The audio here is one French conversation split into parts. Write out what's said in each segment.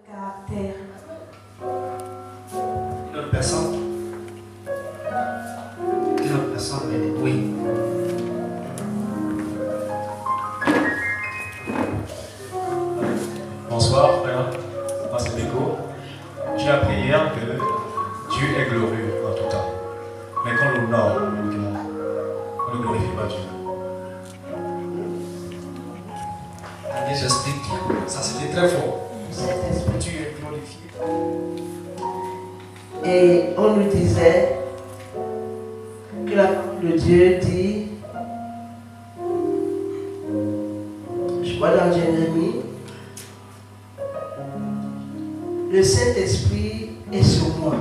Caractère. Une autre personne. Une autre personne, oui. Bonsoir, frère. Moi, c'est Beko. J'ai appris hier que Dieu est glorieux en tout temps. Mais qu'on l'honore uniquement. On ne glorifie pas Dieu. Allez, j'explique. Ça, c'était très fort. Saint-Esprit. Dieu est glorifié. Et on nous disait que la parole de Dieu dit, je vois dans Jérémie, le Saint-Esprit est sur moi.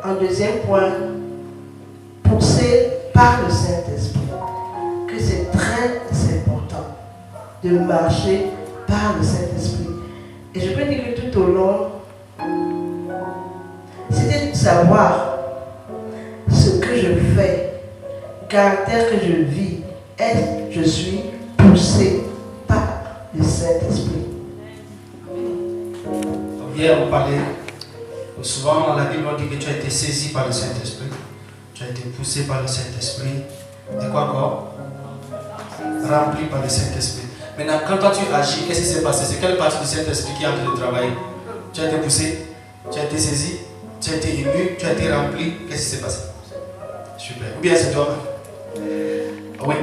En deuxième point, poussé par le Saint-Esprit, que c'est très important de marcher par le Saint-Esprit. Et je peux dire que tout au long, c'était de savoir ce que je fais, le caractère que je vis. Est-ce que je suis poussé par le Saint-Esprit? Hier, on parlait, souvent dans la Bible, on dit que tu as été saisi par le Saint-Esprit, tu as été poussé par le Saint-Esprit, et quoi encore? Rempli par le Saint-Esprit. Maintenant, quand toi tu agis, qu'est-ce qui s'est passé? C'est quelle partie du Saint-Esprit qui est en train de travailler? Tu as été poussé, tu as été saisi, tu as été ému, tu as été rempli, qu'est-ce qui s'est passé? Super. Ou bien c'est toi? Oui.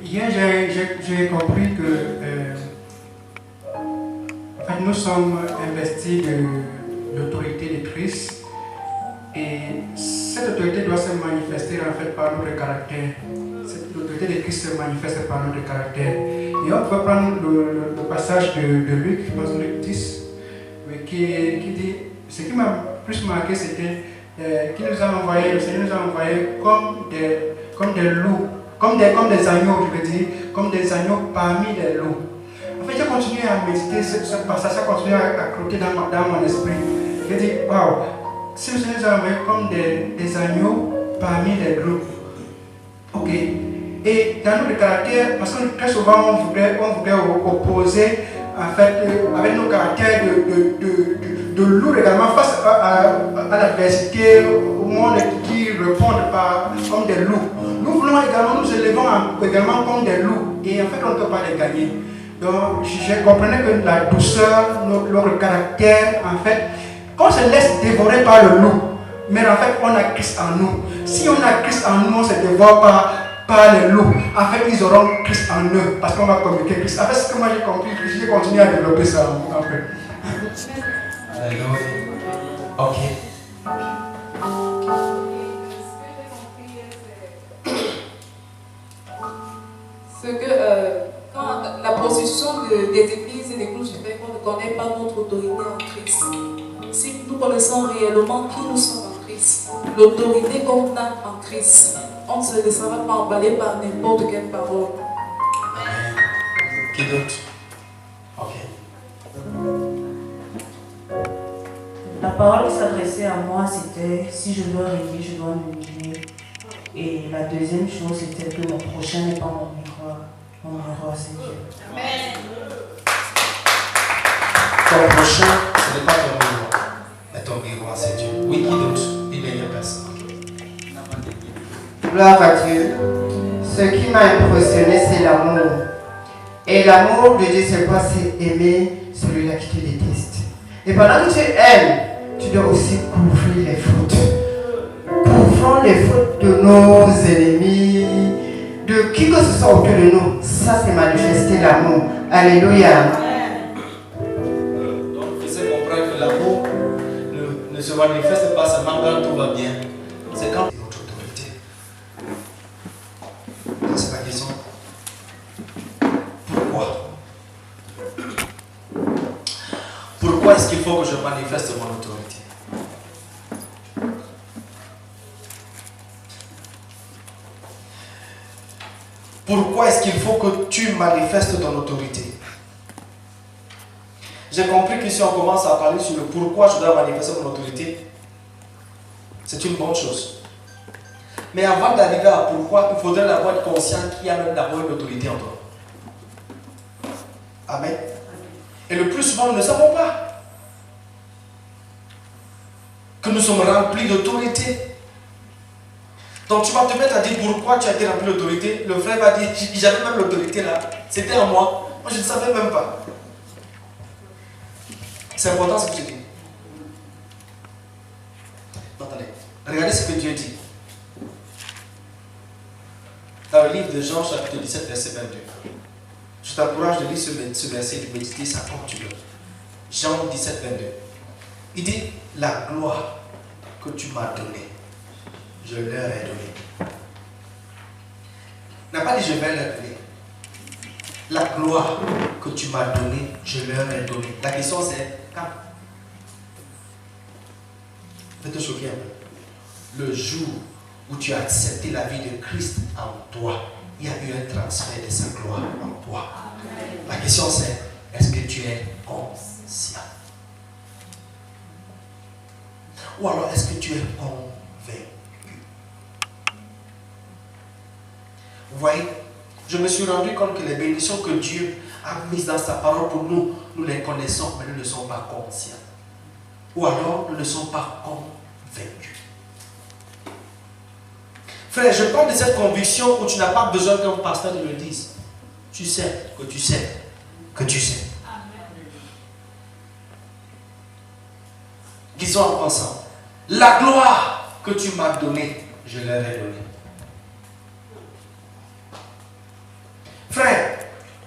Hier, j'ai compris que en fait, nous sommes investis de l'autorité de Christ et cette autorité doit se manifester en fait par notre caractère. L'autorité de Christ se manifeste par notre caractère. Et on peut prendre le passage de Luc, je pense Luc 10, qui dit, ce qui m'a plus marqué, c'était qu'il nous a envoyé, le Seigneur nous a envoyés comme des loups, comme des agneaux, je veux dire, comme des agneaux parmi les loups. En fait, j'ai continué à méditer ce passage, ça continue à crotter dans mon esprit. J'ai dit, waouh, si le Seigneur nous a envoyés comme des agneaux parmi les loups. Ok. Et dans notre caractère, parce que très souvent on voudrait opposer en fait, avec nos caractères de loup également face à l'adversité, au monde qui répondent comme des loups. Nous voulons également nous élevons également comme des loups et en fait on ne peut pas les gagner. Donc je comprenais que la douceur, notre caractère, en fait, on se laisse dévorer par le loup, mais en fait on a Christ en nous. Si on a Christ en nous, on ne se dévore pas par les loups. En fait, ils auront Christ en eux parce qu'on va communiquer Christ. En fait, ce que moi j'ai compris, j'ai continué à développer ça un peu. Alléluia. Ok. Ce que quand la position des églises et des groupes, je fais qu'on ne connaît pas notre autorité en Christ. Si nous connaissons réellement qui nous sommes en Christ, l'autorité qu'on a en Christ, on ne se laissera pas emballer par n'importe quelle parole. Amen. Qui d'autre? Ok. La parole qui s'adressait à moi, c'était si je dois régner, je dois m'humilier. Et la deuxième chose, c'était que mon prochain n'est pas mon miroir. Mon miroir, c'est Dieu. Amen. Ton prochain, ce n'est pas ton miroir, mais ton miroir, c'est Dieu. Oui, qui d'autre? Une meilleure personne. Gloire à Dieu. Ce qui m'a impressionné, c'est l'amour. Et l'amour de Dieu, c'est quoi? C'est aimer celui-là qui te déteste. Et pendant que tu aimes, tu dois aussi couvrir les fautes. Couvrons les fautes de nos ennemis, de qui que ce soit autour de nous. Ça, c'est manifester l'amour. Alléluia. Donc, il faut comprendre que l'amour ne se manifeste pas seulement quand tout va bien. C'est quand notre autorité. C'est la question. Pourquoi? Pourquoi est-ce qu'il faut que je manifeste mon autorité? Pourquoi est-ce qu'il faut que tu manifestes ton autorité? J'ai compris que si on commence à parler sur le pourquoi je dois manifester mon autorité, c'est une bonne chose. Mais avant d'arriver à pourquoi, il faudrait d'abord être conscient qu'il y a même d'abord une autorité en toi. Amen. Et le plus souvent, nous ne savons pas que nous sommes remplis d'autorité. Donc tu vas te mettre à dire pourquoi tu as été rempli d'autorité. Le frère va dire, j'avais même l'autorité là. C'était en moi. Moi je ne savais même pas. C'est important ce que tu dis. Attendez. Regardez ce que Dieu dit. Dans le livre de Jean, chapitre 17, verset 22. Je t'encourage de lire ce verset et de méditer ça comme tu veux. Jean 17, 22. Il dit, la gloire que tu m'as donnée, je leur ai donnée. Il n'a pas dit je vais leur donner. La gloire que tu m'as donnée, je leur ai donnée. La question c'est, quand? Je vais te choquer un peu. Le jour où tu as accepté la vie de Christ en toi, il y a eu un transfert de sa gloire en toi. La question c'est, est-ce que tu es conscient? Ou alors est-ce que tu es convaincu? Vous voyez, je me suis rendu compte que les bénédictions que Dieu a mises dans sa parole pour nous, nous les connaissons, mais nous ne sommes pas conscients. Ou alors nous ne sommes pas convaincus. Frère, je parle de cette conviction où tu n'as pas besoin qu'un pasteur te le dise. Tu sais que tu sais que tu sais. Disons en pensant, la gloire que tu m'as donnée, je leur ai donnée. Frère,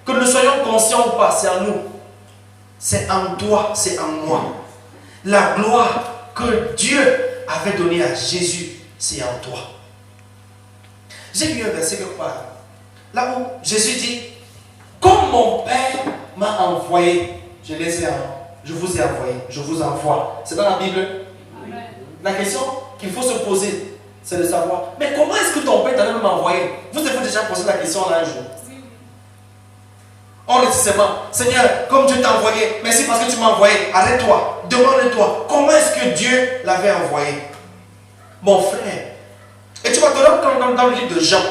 que nous soyons conscients ou pas, c'est en nous. C'est en toi, c'est en moi. La gloire que Dieu avait donnée à Jésus, c'est en toi. J'ai vu un verset quelque part. Là où Jésus dit, comme mon Père m'a envoyé, je vous ai envoyé, je vous envoie. C'est dans la Bible. Amen. La question qu'il faut se poser, c'est de savoir, mais comment est-ce que ton Père t'a même envoyé? Vous avez déjà posé la question là un jour. On dit seulement, Seigneur, comme Dieu t'a envoyé, merci parce que tu m'as envoyé, arrête-toi, demande-toi, comment est-ce que Dieu l'avait envoyé? Mon frère, et tu vas te rendre compte dans le livre de Jean,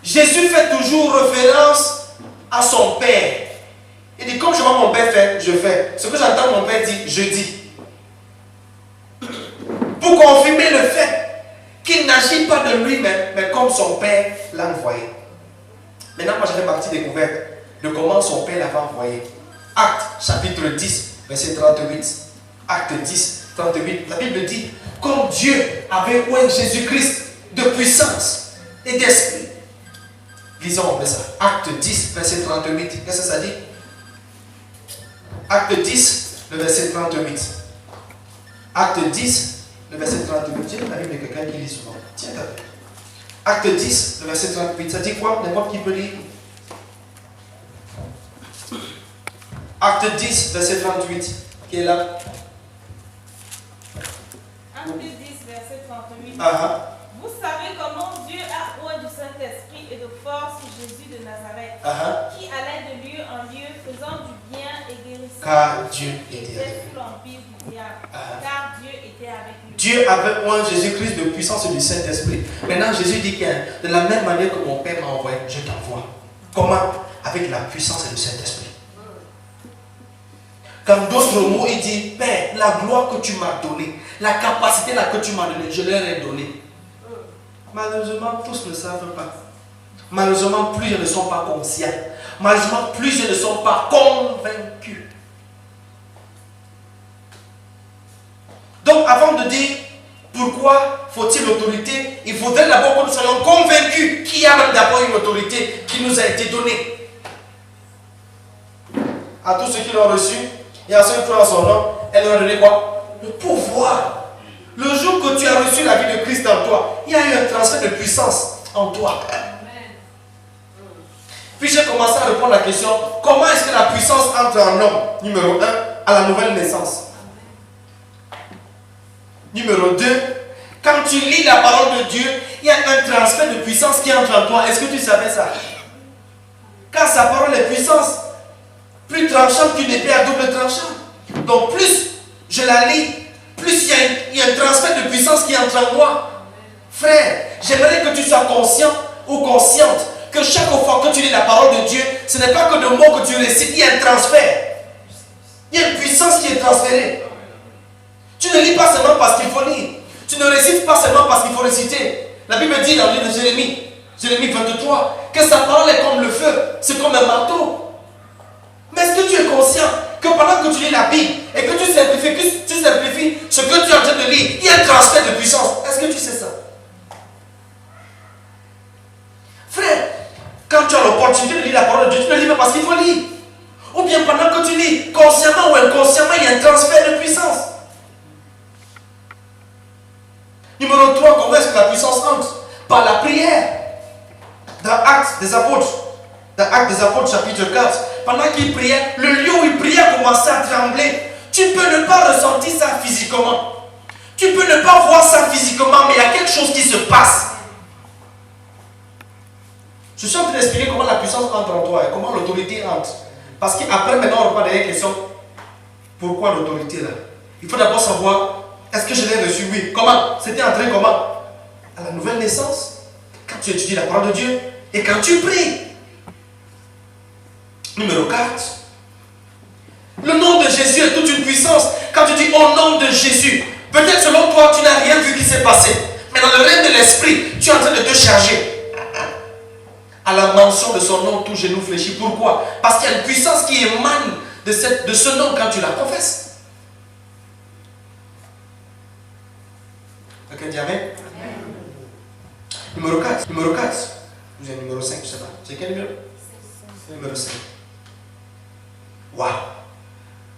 Jésus fait toujours référence à son Père. Il dit, comme je vois mon Père faire, je fais. Ce que j'entends mon Père dire, je dis. Pour confirmer le fait qu'il n'agit pas de lui-même, mais comme son Père l'a envoyé. Maintenant, moi, j'avais ma petite découverte de comment son Père l'avait envoyé. Acte, chapitre 10, verset 38. Acte 10, 38. La Bible dit, comme Dieu avait oint Jésus-Christ de puissance et d'esprit. Lisons ça. Acte 10, verset 38. Qu'est-ce que ça dit? Acte 10, le verset 38. Acte 10, le verset 38. Tiens, la Bible de quelqu'un qui lit souvent. Tiens, Acte 10, le verset 38. Ça dit quoi? N'importe qui peut lire. Acte 10, verset 38. Qui est là? Acte 10, verset 38. Vous savez comment Dieu a oint du Saint-Esprit et de force Jésus de Nazareth, qui allait de lieu en lieu, faisant du bien et guérissant. Car Dieu était avec lui. Sous l'empire du diable. Car Dieu était avec lui. Dieu avait oint Jésus-Christ de puissance du Saint-Esprit. Maintenant, Jésus dit que de la même manière que mon Père m'a envoyé, je t'envoie. Comment? Avec la puissance du Saint-Esprit. Comme d'autres mots, il dit, Père, la gloire que tu m'as donnée, la capacité là que tu m'as donnée, je leur ai donné. Malheureusement, tous ne savent pas. Malheureusement, plusieurs ne sont pas conscients. Malheureusement, plusieurs ne sont pas convaincus. Donc, avant de dire pourquoi faut-il l'autorité, il faudrait d'abord que nous soyons convaincus qu'il y a même d'abord une autorité qui nous a été donnée. À tous ceux qui l'ont reçu, et à ceux qui ont son nom, elle leur a donné quoi? Le pouvoir. Le jour que tu as reçu la vie de Christ en toi, il y a eu un transfert de puissance en toi. Puis j'ai commencé à répondre à la question, comment est-ce que la puissance entre en homme, numéro 1, à la nouvelle naissance? Numéro 2, quand tu lis la parole de Dieu, il y a un transfert de puissance qui entre en toi. Est-ce que tu savais ça? Quand sa parole est puissance, plus tranchante qu'une épée à double tranchant. Donc plus je la lis, plus il y a un transfert de puissance qui entre en moi. Frère, j'aimerais que tu sois conscient ou consciente que chaque fois que tu lis la parole de Dieu, ce n'est pas que de mots que tu récites, il y a un transfert. Il y a une puissance qui est transférée. Tu ne lis pas seulement parce qu'il faut lire. Tu ne récites pas seulement parce qu'il faut réciter. La Bible dit dans le livre de Jérémie, Jérémie 23, que sa parole est comme le feu, c'est comme un marteau. Mais est-ce que tu es conscient que pendant que tu lis la Bible et que tu simplifies ce que tu es en train de lire, il y a un transfert de puissance? Est-ce que tu sais ça? Frère, quand tu as l'opportunité de lire la parole de Dieu, tu ne lis pas parce qu'il faut lire. Ou bien pendant que tu lis, consciemment ou inconsciemment, il y a un transfert de puissance. Numéro 3, comment est-ce que la puissance entre? Par la prière. Dans Actes des Apôtres, chapitre 4, pendant qu'ils priaient, le lieu où ils priaient commençait à trembler. Tu peux ne pas ressentir ça physiquement. Tu peux ne pas voir ça physiquement, mais il y a quelque chose qui se passe. Je suis en train d'expliquer comment la puissance entre en toi et comment l'autorité entre. Parce qu'après, maintenant, on repart derrière la question, pourquoi l'autorité là? Il faut d'abord savoir, est-ce que je l'ai reçu? Oui. Comment? C'était entré comment? À la nouvelle naissance. Quand tu étudies la parole de Dieu et quand tu pries. Numéro 4. Le nom de Jésus est toute une puissance. Quand tu dis au nom de Jésus, peut-être selon toi, tu n'as rien vu qui s'est passé. Mais dans le règne de l'esprit, tu es en train de te charger. À la mention de son nom, tout genou fléchit. Pourquoi? Parce qu'il y a une puissance qui émane de ce nom quand tu la confesses. Quelqu'un dit amen? Numéro 4. Numéro 4. Vous avez numéro 5, je ne sais pas. C'est quel numéro? Numéro 5. Waouh!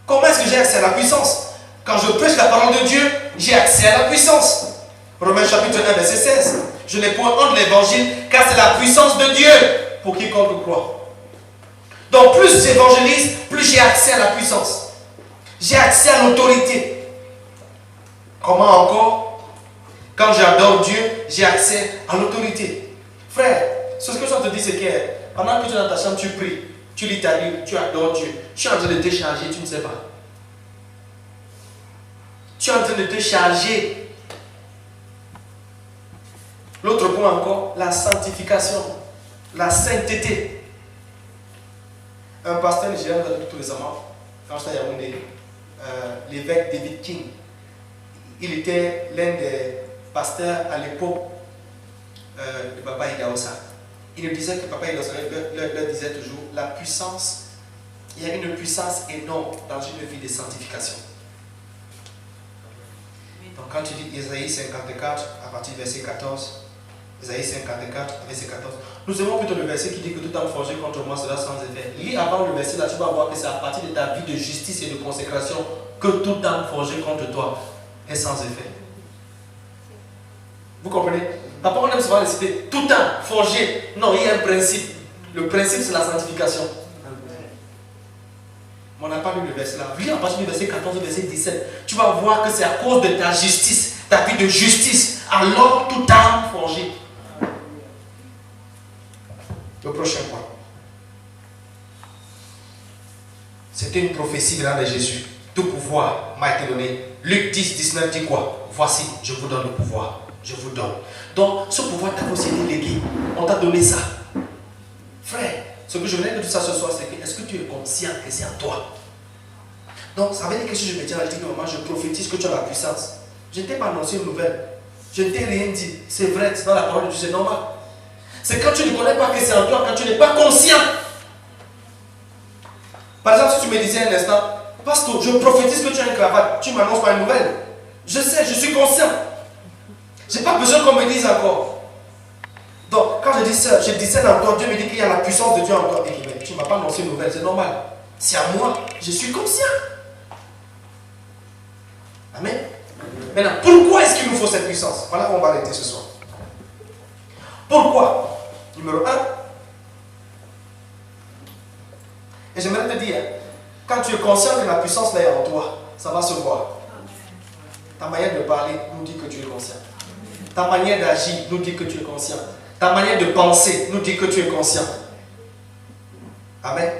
Comment est-ce que j'ai accès à la puissance? Quand je prêche la parole de Dieu, j'ai accès à la puissance. Romains chapitre 1, verset 16. Je n'ai point honte de l'évangile, car c'est la puissance de Dieu pour quiconque croit. Donc plus j'évangélise, plus j'ai accès à la puissance. J'ai accès à l'autorité. Comment encore? Quand j'adore Dieu, j'ai accès à l'autorité. Frère, ce que je te dis, c'est que pendant que tu es dans ta chambre, tu pries, tu lis ta Bible, tu adores Dieu. Tu es en train de te charger, tu ne sais pas. Tu es en train de te charger. L'autre point encore, la sanctification, la sainteté. Un pasteur nigérien nous a dit tout récemment, quand j'étais à Yaoundé, l'évêque David King, il était l'un des pasteurs à l'époque de Papa Idaosa. Il nous disait que Papa Idaosa leur disait toujours, la puissance, il y a une puissance énorme dans une vie de sanctification. Donc quand tu dis Isaïe 54, à partir du verset 14, Isaïe 54, verset 14. Nous aimons plutôt le verset qui dit que tout homme forgé contre moi sera sans effet. Lis avant le verset là, tu vas voir que c'est à partir de ta vie de justice et de consécration que tout homme forgé contre toi est sans effet. Vous comprenez? Papa, on aime souvent le citer. Tout homme forgé. Non, il y a un principe. Le principe, c'est la sanctification. Mais on n'a pas lu le verset là. Lis à partir du verset 14 au verset 17. Tu vas voir que c'est à cause de ta justice, ta vie de justice, alors tout homme forgé. Le prochain point. C'était une prophétie grande de Jésus. Tout pouvoir m'a été donné. Luc 10, 19 dit quoi? Voici, je vous donne le pouvoir. Je vous donne. Donc, ce pouvoir t'a aussi été légué. On t'a donné ça. Frère, ce que je voulais dire tout ça ce soir, c'est que est-ce que tu es conscient que c'est en toi? Donc, ça veut dire que si je me tiens à dire que maman, je prophétise que tu as la puissance. Je ne t'ai pas annoncé une nouvelle. Je ne t'ai rien dit. C'est vrai, c'est dans la parole de Dieu, c'est normal. C'est quand tu ne connais pas que c'est en toi, quand tu n'es pas conscient. Par exemple, si tu me disais un instant, pasteur, je prophétise que tu as une cravate, tu ne m'annonces pas une nouvelle. Je sais, je suis conscient. Je n'ai pas besoin qu'on me dise encore. Donc, quand je dis ça, je discerne en toi, Dieu me dit qu'il y a la puissance de Dieu en toi. Et tu ne m'as pas annoncé une nouvelle, c'est normal. C'est à moi, je suis conscient. Amen. Maintenant, pourquoi est-ce qu'il nous faut cette puissance? Voilà où on va arrêter ce soir. Pourquoi? Numéro 1. Et j'aimerais te dire, quand tu es conscient que la puissance là est en toi, ça va se voir. Ta manière de parler nous dit que tu es conscient. Ta manière d'agir nous dit que tu es conscient. Ta manière de penser nous dit que tu es conscient. Amen.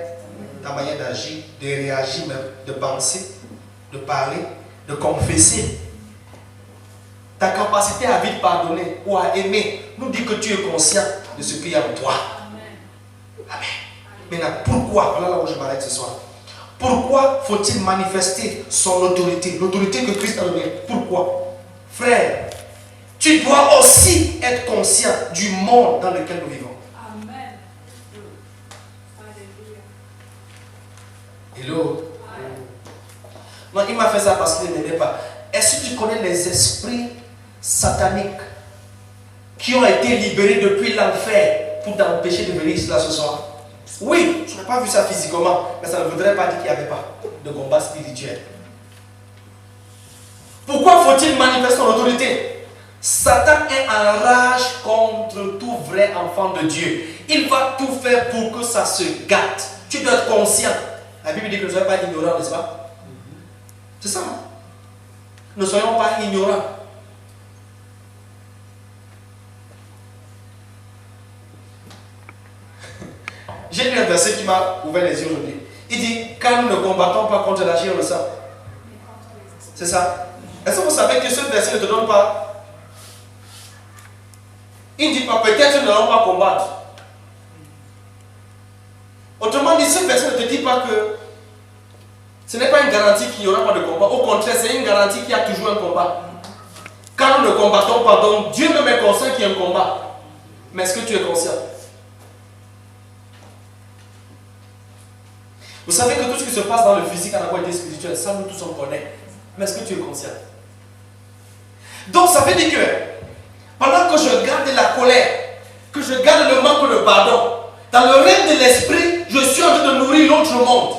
Ta manière d'agir, de réagir même, de penser, de parler, de confesser. Ta capacité à vite pardonner ou à aimer nous dit que tu es conscient de ce qu'il y a en toi. Amen. Maintenant, pourquoi, voilà là où je m'arrête ce soir. Pourquoi faut-il manifester son autorité, l'autorité que Christ a donnée? Pourquoi? Frère, tu dois aussi être conscient du monde dans lequel nous vivons. Amen. Hello. Non, il m'a fait ça parce qu'il ne m'aimait pas. Est-ce que tu connais les esprits sataniques qui ont été libérés depuis l'enfer pour t'empêcher de venir ici là ce soir? Oui, je n'ai pas vu ça physiquement, mais ça ne voudrait pas dire qu'il n'y avait pas de combat spirituel. Pourquoi faut-il manifester son autorité? Satan est en rage contre tout vrai enfant de Dieu. Il va tout faire pour que ça se gâte. Tu dois être conscient. La Bible dit que ne soyez pas ignorants, n'est-ce pas? C'est ça. Hein? Ne soyons pas ignorants. J'ai lu un verset qui m'a ouvert les yeux aujourd'hui. Il dit, car nous ne combattons pas contre la chair et le sang. C'est ça. Est-ce que vous savez que ce verset ne te donne pas? Il ne dit pas, peut-être nous n'allons pas combattre. Autrement dit, ce verset ne te dit pas que ce n'est pas une garantie qu'il n'y aura pas de combat. Au contraire, c'est une garantie qu'il y a toujours un combat. Quand nous ne combattons pas, donc Dieu même est conscient qu'il y a un combat. Mais est-ce que tu es conscient? Vous savez que tout ce qui se passe dans le physique a d'abord été spirituel. Ça, nous tous on connaît. Mais est-ce que tu es conscient? Donc, ça veut dire que pendant que je garde la colère, que je garde le manque de pardon, dans le règne de l'esprit, je suis en train de nourrir l'autre monde.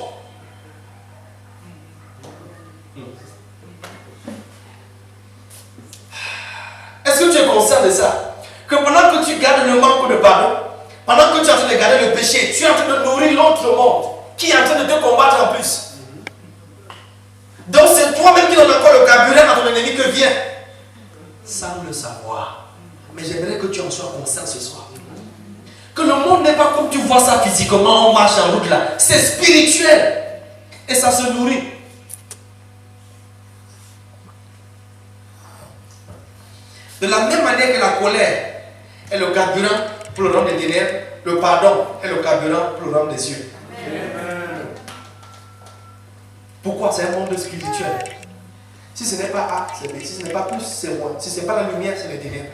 Est-ce que tu es conscient de ça? Que pendant que tu gardes le manque de pardon, pendant que tu es en train de garder le péché, tu es en train de nourrir l'autre monde qui est en train de te combattre en plus. Donc c'est toi-même qui donne encore le carburant à ton ennemi que vient. Sans le savoir. Mais j'aimerais que tu en sois conscient ce soir. Que le monde n'est pas comme tu vois ça physiquement, on marche en route là. C'est spirituel. Et ça se nourrit. De la même manière que la colère est le carburant pour le royaume des ténèbres, le pardon est le carburant pour le royaume des cieux. Pourquoi? C'est un monde spirituel. Si ce n'est pas A, c'est B. Si ce n'est pas plus, c'est moins. Si ce n'est pas la lumière, c'est les ténèbres.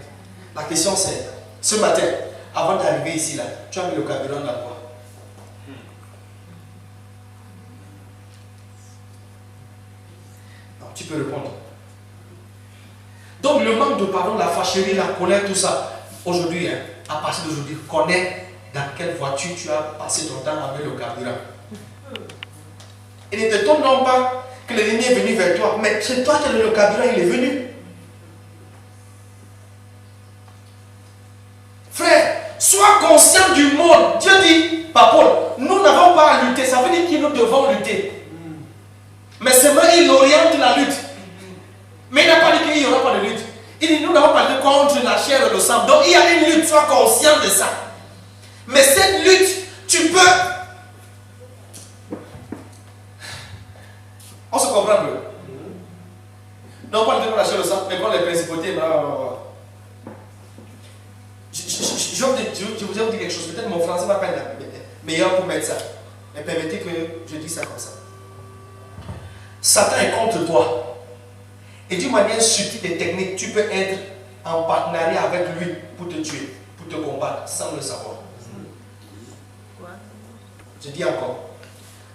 La question c'est, ce matin, avant d'arriver ici, là, tu as mis le carburant dans quoi? Non, tu peux répondre. Donc le manque de pardon, la fâcherie, la colère, tout ça, aujourd'hui, hein, à partir d'aujourd'hui, connais dans quelle voiture tu as passé ton temps avec le carburant. Il ne te tombe non pas que l'ennemi est venu vers toi, mais c'est toi qui as le carburant, il est venu. Frère, sois conscient du monde. Dieu dit, par Paul, nous n'avons pas à lutter, ça veut dire que nous devons lutter. Mais seulement il oriente la lutte. Mais il n'a pas dit qu'il n'y aura pas de lutte. Il dit, nous n'avons pas lutter contre la chair et le sang. Donc il y a une lutte, sois conscient de ça. Mais cette lutte, tu peux... On se comprend peu. Non pas lutter contre la chair et le sang, mais contre les principautés. Je vous ai dit quelque chose. Peut-être mon français va pas être meilleur pour mettre ça. Mais permettez que je dise ça comme ça. Satan est contre toi. Et d'une manière subtile et technique, tu peux être en partenariat avec lui pour te tuer, pour te combattre, sans le savoir. Je dis encore,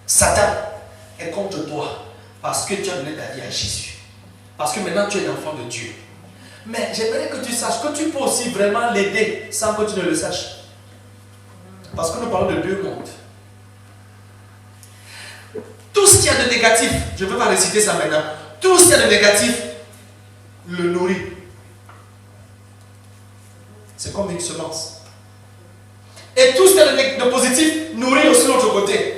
Satan est contre toi parce que tu as donné ta vie à Jésus. Parce que maintenant tu es l'enfant de Dieu. Mais j'aimerais que tu saches que tu peux aussi vraiment l'aider sans que tu ne le saches. Parce que nous parlons de deux mondes. Tout ce qu'il y a de négatif, je ne veux pas réciter ça maintenant. Tout ce qu'il y a de négatif le nourrit. C'est comme une semence. Et tout ce qu'il y a de positif nourrit aussi l'autre côté.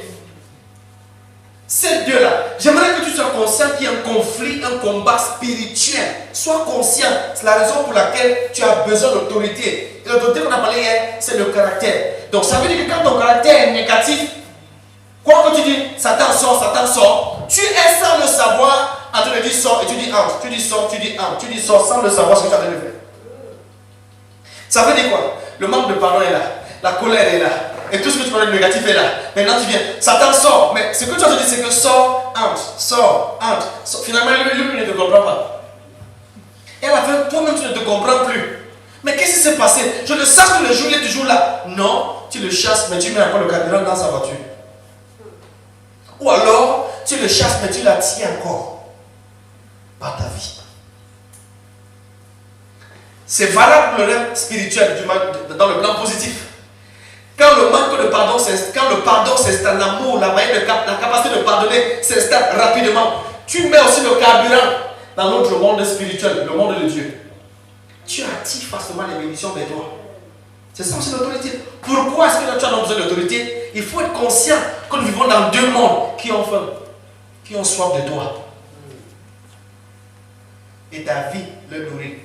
Ces deux-là, j'aimerais que tu sois conscient qu'il y a un conflit, un combat spirituel. Sois conscient. C'est la raison pour laquelle tu as besoin d'autorité. Et l'autorité qu'on a parlé hier, c'est le caractère. Donc ça veut dire que quand ton caractère est négatif, quoi que tu dis, Satan sort, tu es sans le savoir en train de dire sort et tu dis entre, tu dis sort, tu dis entre, tu dis sort sans le savoir ce que tu as de faire. Ça veut dire quoi? Le manque de pardon est là, la colère est là. et tout ce que tu vois de négatif est là. Maintenant tu viens, Satan sort, mais ce que tu as dit c'est que sort, entre. Finalement lui ne te comprend pas. Et à la fin, toi-même tu ne te comprends plus. Mais qu'est-ce qui s'est passé? Je le sache que le jour il est toujours là. Non, tu le chasses, mais tu mets encore le carburant dans sa voiture. Ou alors, tu le chasses, mais tu l'attires encore par ta vie. C'est valable pour le rêve spirituel dans le plan positif. Quand le manque de pardon s'installe, l'amour, la capacité de pardonner s'installe rapidement, tu mets aussi le carburant dans notre monde spirituel, le monde de Dieu. Tu attires facilement les bénédictions vers toi. C'est ça aussi l'autorité. Pourquoi est-ce que tu as besoin d'autorité? Il faut être conscient que nous vivons dans deux mondes qui ont faim, qui ont soif de toi. Et ta vie le nourrit.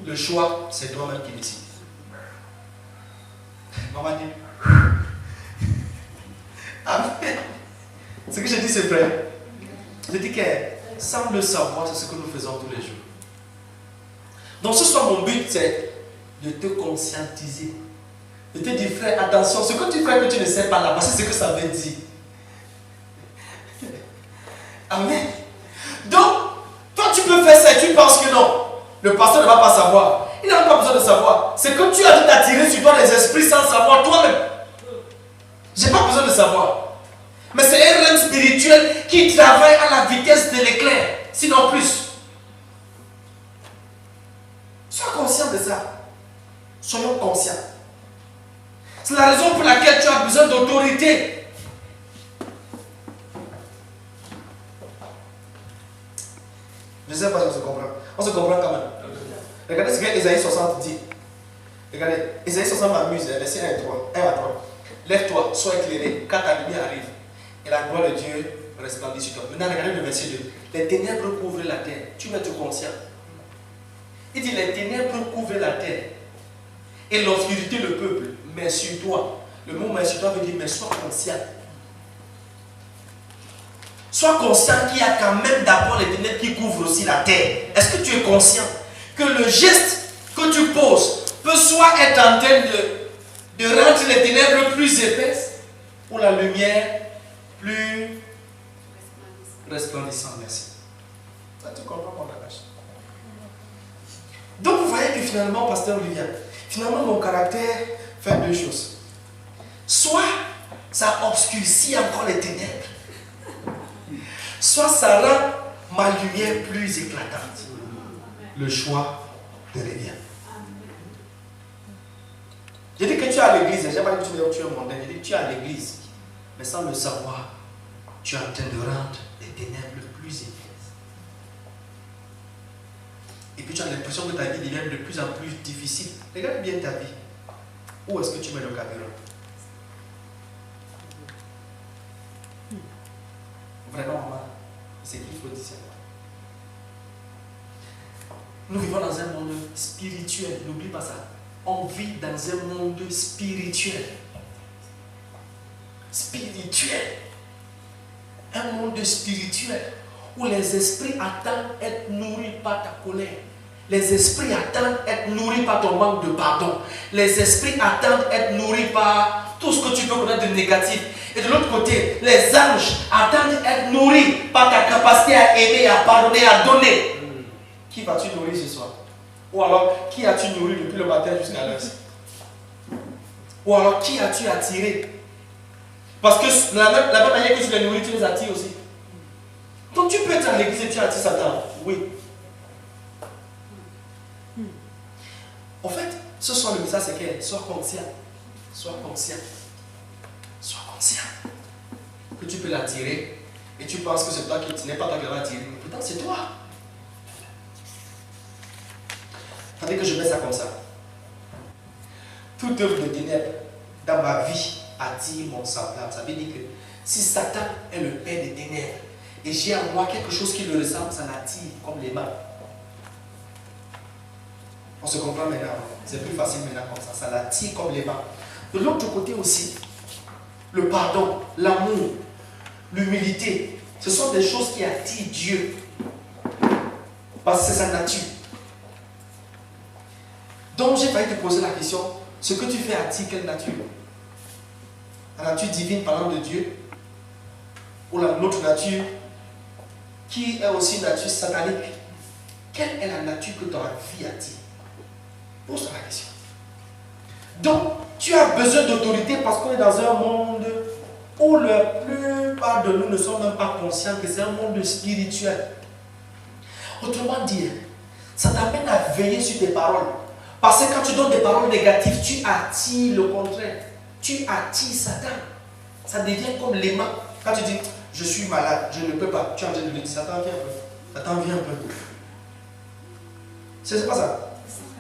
Le choix, c'est toi-même qui décides. On va dire. Amen. Ce que je dis, c'est vrai. Je dis que sans le savoir, c'est ce que nous faisons tous les jours. Donc ce soir, mon but, c'est de te conscientiser. De te dire, frère, attention, ce que tu fais que tu ne sais pas là, parce que c'est ce que ça veut dire. Amen. Donc, toi tu peux faire ça et tu penses que non. Le pasteur ne va pas savoir. Il n'a pas besoin de savoir. C'est que tu as dû t'attirer sur toi les esprits sans savoir toi-même. Je n'ai pas besoin de savoir. Mais c'est un règne spirituel qui travaille à la vitesse de l'éclair, sinon plus. Sois conscient de ça. Soyons conscients. C'est la raison pour laquelle tu as besoin d'autorité. Je ne sais pas si on se comprend. On se comprend quand même. Regardez ce que Ésaïe 60 dit. Regardez, Ésaïe 60 m'amuse. Verset 1 à 3. Lève-toi, sois éclairé, car ta lumière arrive. Et la gloire de Dieu resplendit sur toi. Maintenant, regardez le verset 2. Les ténèbres couvrent la terre. Tu vas être conscient. Il dit, les ténèbres couvrent la terre. Et l'obscurité le peuple. Mais sur toi. Le mot mais sur toi veut dire, mais sois conscient. Sois conscient qu'il y a quand même d'abord les ténèbres qui couvrent aussi la terre. Est-ce que tu es conscient que le geste que tu poses peut soit être en train de rendre les ténèbres plus épaisses ou la lumière plus resplendissante. Merci. Ça, tu comprends mon langage. Donc vous voyez que finalement, pasteur Olivier, finalement mon caractère fait deux choses. Soit ça obscurcit encore les ténèbres, soit ça rend ma lumière plus éclatante. Le choix te revient. J'ai dit que tu es à l'église, j'ai pas dit que tu es mondain, j'ai dit que tu es à l'église, mais sans le savoir, tu es en train de rendre les ténèbres plus épaisses. Et puis tu as l'impression que ta vie devient de plus en plus difficile. Regarde bien ta vie. Où est-ce que tu mets le carburant? Vraiment, maman, c'est qu'il faut dire ça. Nous vivons dans un monde spirituel, n'oublie pas ça. On vit dans un monde spirituel. Spirituel. Un monde spirituel où les esprits attendent être nourris par ta colère. Les esprits attendent être nourris par ton manque de pardon. Les esprits attendent être nourris par tout ce que tu peux connaître de négatif. Et de l'autre côté, les anges attendent être nourris par ta capacité à aimer, à pardonner, à donner. Qui vas-tu nourrir ce soir? Ou alors, qui as-tu nourri depuis le matin jusqu'à l'heure? Ou alors, qui as-tu attiré? Parce que la même manière que tu les nourris, tu les attires aussi. Donc tu peux être à l'église et tu attires Satan. Oui. En fait, ce soir le message c'est que sois conscient. Sois conscient. Sois conscient. Que tu peux l'attirer et tu penses que c'est toi qui, ce n'est pas toi qui l'as attiré. Mais pourtant c'est toi. Tandis que je mets ça comme ça. Toute œuvre de ténèbres dans ma vie attire mon semblable. Ça veut dire que si Satan est le père des ténèbres et j'ai en moi quelque chose qui le ressemble, ça l'attire comme les mains. On se comprend maintenant. C'est plus facile maintenant comme ça. Ça l'attire comme les mains. De l'autre côté aussi, le pardon, l'amour, l'humilité, ce sont des choses qui attirent Dieu. Parce que c'est sa nature. Donc j'ai failli te poser la question, ce que tu fais attire quelle nature? La nature divine parlant de Dieu, ou notre nature qui est aussi une nature satanique. Quelle est la nature que ta vie attire? Pose-toi la question. Donc, tu as besoin d'autorité parce qu'on est dans un monde où la plupart de nous ne sont même pas conscients que c'est un monde spirituel. Autrement dit, ça t'amène à veiller sur tes paroles. Parce que quand tu donnes des paroles négatives, tu attires le contraire. Tu attires Satan. Ça devient comme l'aimant. Quand tu dis, je suis malade, je ne peux pas, tu es en train de lui dire, Satan viens un peu. Satan viens un peu. C'est pas ça.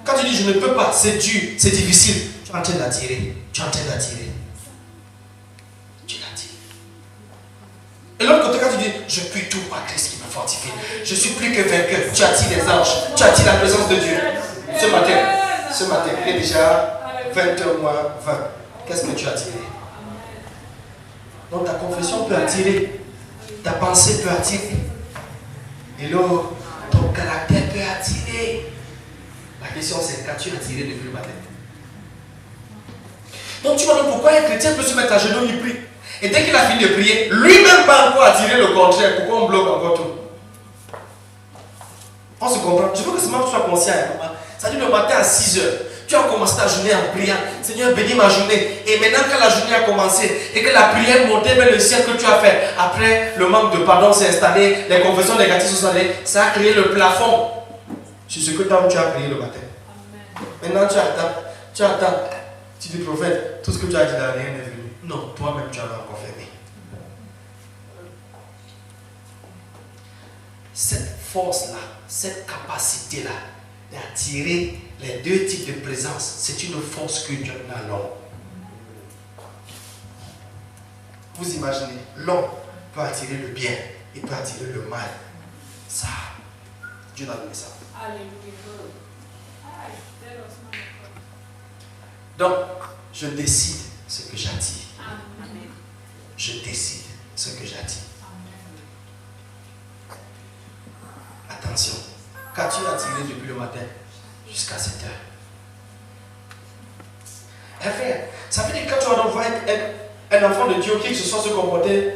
Quand tu dis, je ne peux pas, c'est dur, c'est difficile, tu es en train d'attirer. Tu es en train d'attirer. Tu l'attires. Et l'autre côté, quand tu dis, je puis tout par Christ qui me fortifie, je suis plus que vainqueur, tu attires les anges, tu attires la présence de Dieu. Ce matin, il est déjà 20h moins 20. Qu'est-ce que tu as attiré? Donc ta confession peut attirer, ta pensée peut attirer, et là, ton caractère peut attirer. La question c'est, qu'as-tu attiré depuis le matin? Donc tu vois donc pourquoi un chrétien peut se mettre à genoux, il prie. Et dès qu'il a fini de prier, lui-même pas encore attirer le contraire. Pourquoi on bloque encore tout? On se comprend. Je veux que seulement tu sois conscient. Ça dit le matin à 6h. Tu as commencé ta journée en priant. Seigneur, bénis ma journée. Et maintenant que la journée a commencé et que la prière montait vers le ciel que tu as fait, après le manque de pardon s'est installé, les confessions négatives sont installées, ça a créé le plafond sur ce que tu as prié le matin. Maintenant tu attends. Tu dis prophète, tout ce que tu as dit là, rien n'est venu. Non, toi-même tu en as confirmé. Cette force-là, cette capacité-là d'attirer les deux types de présence, c'est une force que Dieu a à l'homme. Vous imaginez, l'homme peut attirer le bien, il peut attirer le mal. Ça, Dieu a donné ça. Donc, je décide ce que j'attire. Je décide ce que j'attire. Attention, qu'as-tu attiré depuis le matin jusqu'à 7 heures? Enfin, ça veut dire que quand tu vas donc voir un enfant de Dieu qui se soit se comporter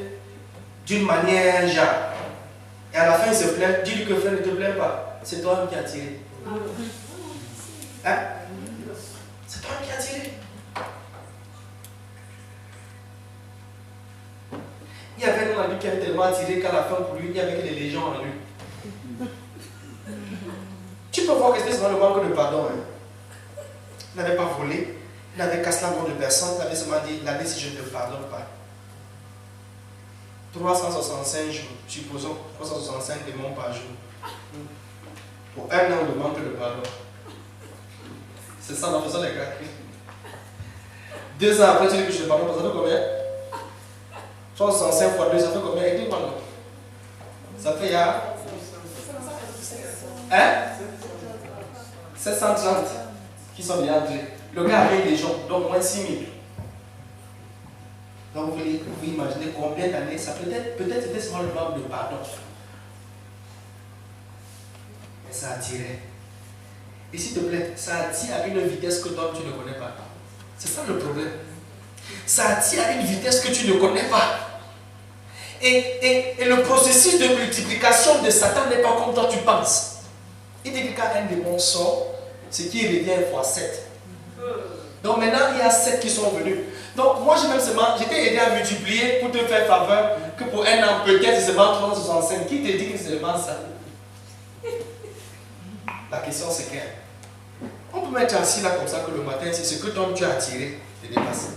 d'une manière genre, et à la fin il se plaint, dis-lui que frère ne te plains pas, c'est toi qui as attiré. Hein? C'est toi qui as attiré. Il y avait un ami qui avait tellement attiré qu'à la fin pour lui, il n'y avait que des légions en lui. Tu peux voir que c'était seulement le manque de pardon. Hein. Il n'avait pas volé, il n'avait cassé la main de personne, il avait seulement dit, l'année si je ne te pardonne pas. 365 jours, supposons 365 démons par jour. Pour un an de manque de pardon. C'est ça, en faisant les calculs. 2 ans après, tu dis que je te pardonne, ça fait combien? 365 fois 2, ça fait combien? Et tu pardon. Ça fait hein? 730 qui sont déjà entrés. Le gars avait des gens, donc moins 6 000. Donc vous pouvez imaginer combien d'années ça peut-être c'était seulement le manque de pardon. Mais ça attirait. Et s'il te plaît, ça attire à une vitesse que toi tu ne connais pas. C'est ça le problème. Ça attire à une vitesse que tu ne connais pas. Et le processus de multiplication de Satan n'est pas comme toi tu penses. Il dit que quand un démon sort, ce qui revient fois 7. Donc maintenant, il y a 7 qui sont venus. Donc moi, j'étais aidé à multiplier pour te faire faveur que pour un an, peut-être c'est seulement 365. Qui te dit que c'est seulement ça? La question c'est clair. On peut mettre assis là comme ça que le matin, c'est ce que toi tu as attiré te dépasse.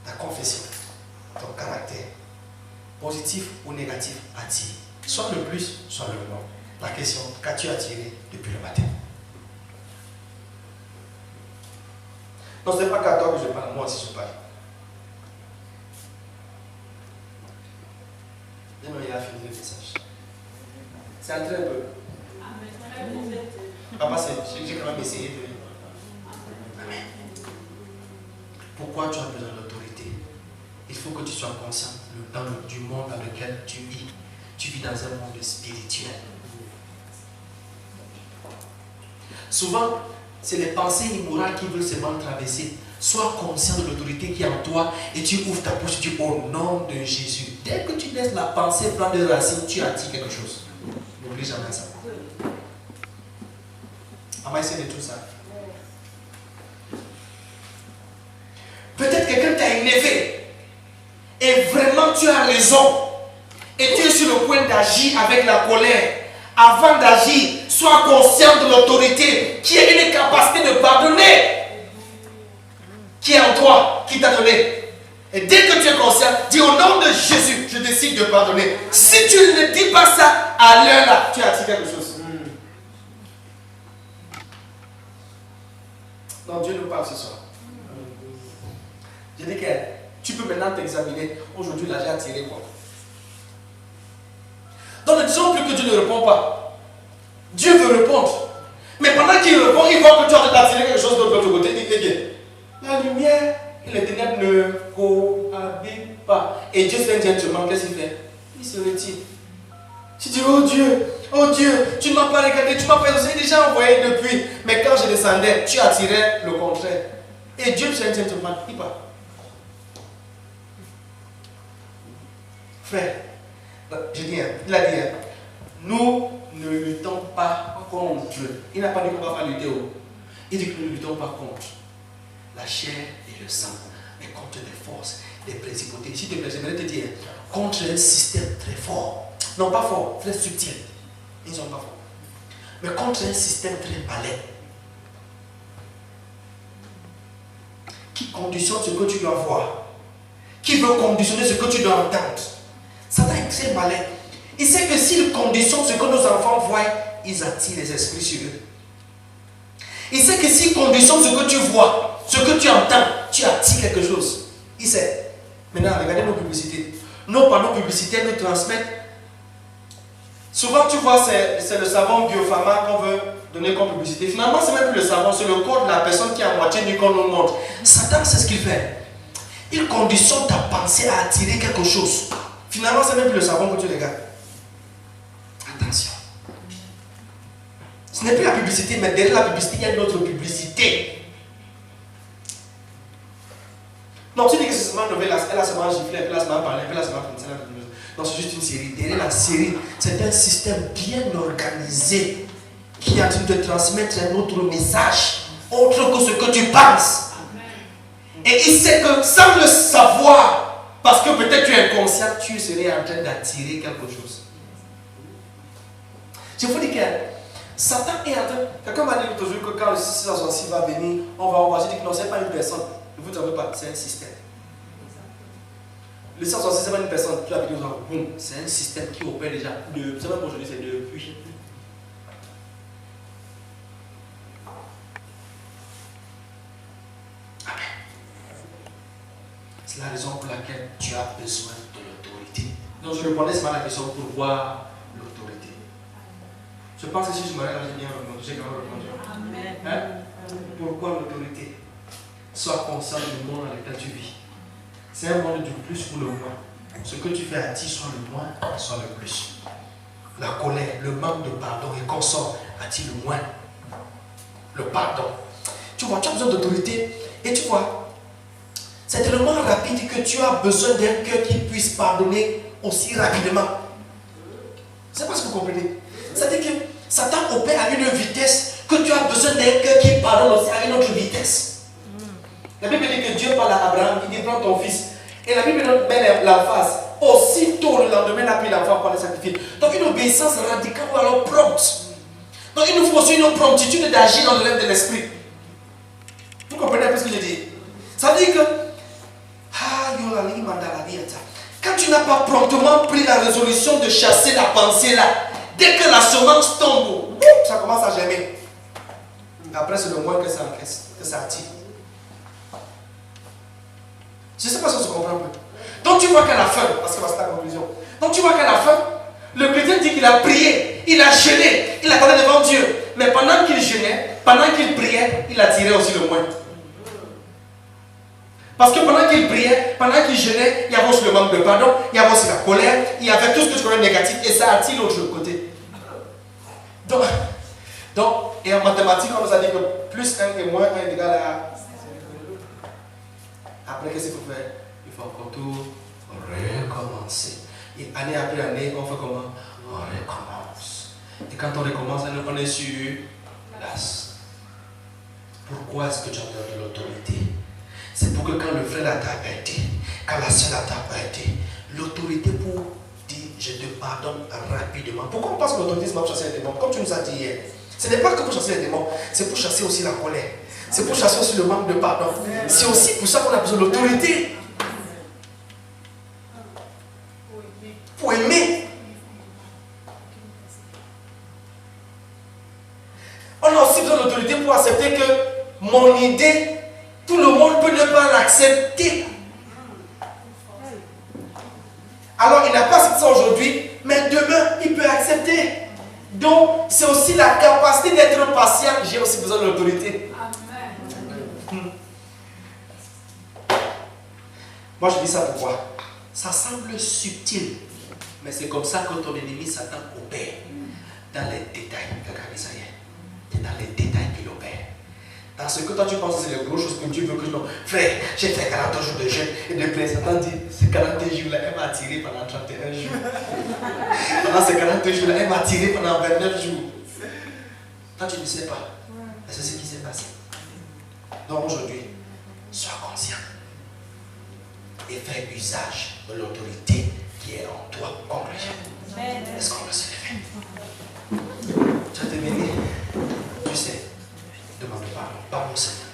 Ta confession, ton caractère, positif ou négatif, attire. Soit le plus, soit le moins. La question, qu'as-tu attiré depuis le matin? Non, ce n'est pas qu'à toi que je parle, moi aussi je parle. Non, il a fini le message. C'est un très peu. Papa, j'ai quand même essayé de... Amen. Pourquoi tu as besoin d'autorité? Il faut que tu sois conscient du monde dans lequel tu vis. Tu vis dans un monde spirituel. Souvent, c'est les pensées immorales qui veulent seulement traverser. Sois conscient de l'autorité qui est en toi et tu ouvres ta bouche et tu dis au nom de Jésus. Dès que tu laisses la pensée prendre des racines, tu attires quelque chose. N'oublie jamais ça. On va essayer de tout ça. Peut-être quelqu'un t'a énervé et vraiment tu as raison et tu es sur le point d'agir avec la colère. Avant d'agir, sois conscient de l'autorité qui a une capacité de pardonner qui est en toi, qui t'a donné. Et dès que tu es conscient, dis au nom de Jésus, je décide de pardonner. Si tu ne dis pas ça, à l'heure là, tu as dit quelque chose. Non, Dieu nous parle ce soir. Je dis que tu peux maintenant t'examiner. Aujourd'hui, là, j'ai attiré quoi? Donc ne disons plus que Dieu ne répond pas. Dieu veut répondre. Mais pendant qu'il répond, il voit que tu as attiré quelque chose de l'autre côté. Il dit, la lumière et les ténèbres ne cohabitent pas. Et Dieu c'est un gentleman, qu'est-ce qu'il fait? Il se retire. Tu dis, oh Dieu, tu ne m'as pas regardé, tu m'as pas déjà envoyé depuis. Mais quand je descendais, tu attirais le contraire. Et Dieu c'est un gentleman, il part. Frère, je dis, il a dit, nous ne luttons pas contre. Il n'a pas dit qu'on va pas lutter. Il dit que nous ne luttons pas contre la chair et le sang, mais contre des forces, des principautés. S'il te plaît, j'aimerais te dire, contre un système très fort. Non, pas fort, très subtil. Ils ne sont pas forts. Mais contre un système très malin. Qui conditionne ce que tu dois voir. Qui veut conditionner ce que tu dois entendre. Satan est très malin. Il sait que s'il conditionne ce que nos enfants voient, ils attirent les esprits sur eux. Il sait que s'il conditionne ce que tu vois, ce que tu entends, tu attires quelque chose. Il sait. Maintenant, regardez nos publicités. Nos panneaux publicitaires nous transmettent. Souvent, tu vois, c'est le savon Biopharma qu'on veut donner comme publicité. Finalement, c'est même plus le savon, c'est le corps de la personne qui est à moitié nu qu'on nous montre. Satan, c'est ce qu'il fait. Il conditionne ta pensée à attirer quelque chose. Finalement, c'est même plus le savon que tu regardes. Attention. Ce n'est plus la publicité, mais derrière la publicité, il y a une autre publicité. Non, tu dis que c'est seulement une nouvelle, elle a seulement giflé, elle a seulement parlé, elle a seulement fait ça. Non, c'est juste une série. Derrière la série, c'est un système bien organisé qui est en train de te transmettre un autre message, autre que ce que tu penses. Et il sait que sans le savoir, parce que peut-être tu es inconscient, tu serais en train d'attirer quelque chose. Je vous dis que Satan est en train. Quelqu'un m'a dit l'autre jour que quand le 666 va venir, on va voir. J'ai dit que non, ce n'est pas une personne. Ne vous en faites pas, c'est un système. Le 666, ce n'est pas une personne. Tu as vu boum, c'est un système qui opère déjà. C'est même aujourd'hui, c'est depuis. Amen. C'est la raison pour laquelle tu as besoin de l'autorité. Donc je répondais ce matin à la question pour voir l'autorité. Je pense que si je m'arrête là, j'ai bien répondu. J'ai quand même répondu. Amen. Hein? Pourquoi l'autorité? Sois conscient du monde dans lequel tu vis. C'est un monde du plus ou le moins. Ce que tu fais attire soit le moins, soit le plus. La colère, le manque de pardon et consort attire le moins. Le pardon. Tu vois, tu as besoin d'autorité. Et tu vois, c'est tellement rapide que tu as besoin d'un cœur qui puisse pardonner aussi rapidement. C'est pas ce que vous comprenez. C'est-à-dire que Satan opère à une vitesse que tu as besoin d'un cœur qui pardonne aussi à une autre vitesse. La Bible dit que Dieu parle à Abraham, il dit prends ton fils. Et la Bible met l'emphase. Aussitôt le lendemain, il a pris l'enfant pour le sacrifier. Donc une obéissance radicale ou alors prompte. Donc il nous faut aussi une promptitude d'agir dans le rêve de l'esprit. Vous comprenez un peu ce que je dis? Ça veut dire que quand tu n'as pas promptement pris la résolution de chasser la pensée là, dès que la semence tombe, ça commence à germer. Après c'est le moins que ça encaisse, que ça attire. Je ne sais pas si on se comprend un peu. Donc tu vois qu'à la fin, parce que c'est la conclusion. Donc tu vois qu'à la fin, le chrétien dit qu'il a prié, il a jeûné, il attendait devant Dieu. Mais pendant qu'il jeûnait, pendant qu'il priait, il attirait aussi le moins. Parce que pendant qu'il priait, pendant qu'il jeûnait, il y avait aussi le manque de pardon, il y avait aussi la colère, il y avait tout ce que je connais négatif et ça attire l'autre côté. Donc, et en mathématiques, on nous a dit que plus 1 et moins 1 est égal à Après, qu'est-ce qu'il faut faire? Il faut encore tout recommencer. Et année après année, on fait comment? On recommence. Et quand on recommence, on est sur place. Pourquoi est-ce que tu as de l'autorité? C'est pour que quand le frère t'a aidé, quand la soeur t'a aidé, l'autorité pour dire je te pardonne rapidement. Pourquoi on pense que l'autorité c'est pour chasser les démons? Comme tu nous as dit hier, ce n'est pas que pour chasser les démons, c'est pour chasser aussi la colère. C'est pour chasser aussi le manque de pardon. C'est aussi pour ça qu'on a besoin de l'autorité. Pour aimer. On a aussi besoin de l'autorité pour accepter que mon idée, tout le monde peut ne pas l'accepter. Alors il n'a pas accepté ça aujourd'hui, mais demain il peut accepter. Donc c'est aussi la capacité d'être patient. J'ai aussi besoin de l'autorité. Moi je dis ça pourquoi? Ça semble subtil, mais c'est comme ça que ton ennemi Satan opère. Dans les détails. Regardez ça hier. C'est dans les détails qu'il opère. Dans ce que toi tu penses que c'est les grosses choses que Dieu veut que je non. Frère, j'ai fait 40 jours de jeûne et de prière. Satan dit, ces 41 jours-là, elle m'a attiré pendant 31 jours. Pendant ces 42 jours-là, elle m'a attiré pendant 29 jours. Toi tu ne sais pas. Et c'est ce qui s'est passé. Donc aujourd'hui, sois conscient. Et fais usage de l'autorité qui est en toi. Conclusion. Est-ce qu'on peut se lever? Tu as terminé? Tu sais, demande pardon. Pardon, Seigneur.